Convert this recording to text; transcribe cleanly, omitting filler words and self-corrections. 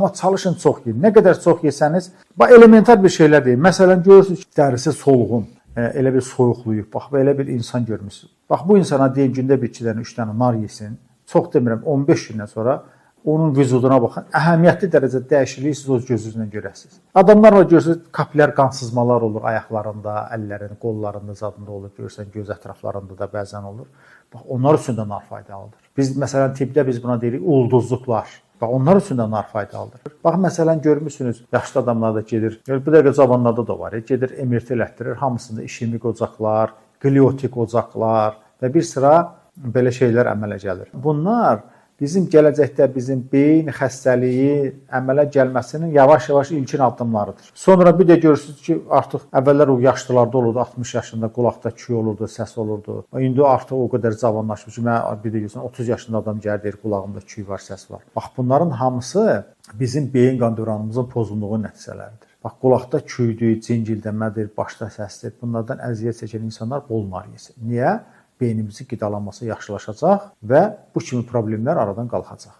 Amma çalışın çox yeyin. Nə qədər çox yesəniz, bax elementar bir şeylər deyil. Məsələn, görürsünüz ki, dərisi solğun, elə bir soyuqluyub. Bax, belə bir insan görmüsünüz. Bax, bu insana deyin gündə 1-2 dənə, 3 dənə nar yesin. Çox demirəm, 15 gündən sonra onun vücuduna baxın, əhəmiyyətli dərəcədə dəyişikliyi siz öz gözünüzlə görəsiniz. Adamlarla görürsünüz, kapillər qansızmalar olur ayaqlarında, əllərində, qollarında, zadında olur, görürsən, göz ətraflarında da bəzən olur. Bax, onlar üçün də nar faydalıdır. Biz, məsələn, tibbdə biz buna deyirik, ulduzluqlar. Bax, onlar üçün də nar faydalıdır. Bax, məsələn, görmüsünüz, yaşlı adamlar da gedir, bu dəqiqə cavanlarda da var, gedir, emirti elətdirir, hamısında işemik ocaqlar, gliotik ocaqlar və bir sıra belə şeylər əmələ gəlir. Bunlar bizim gələcəkdə bizim beyin xəstəliyi əmələ gəlməsinin yavaş-yavaş ilkin addımlarıdır. Sonra bir də görürsünüz ki, artıq əvvəllər o yaşlılarda olurdu, 60 yaşında qulaqda küy olurdu, səs olurdu. İndi artıq o qədər cavanlaşmış. Mən bir də görürsən, 30 yaşında adam gəlir deyir, qulağımda küy var, səs var. Bax, bunların hamısı bizim beyin qan dövranımızın pozulduğu nəticələridir. Bax, qulaqda küydür, cingildəmədir, başda səsdir. Bunlardan əziyyət çəkən insanlar bol nar yesin. Niyə? Beynimizin qidalanması yaxşılaşacaq və bu kimi problemlər aradan qalxacaq.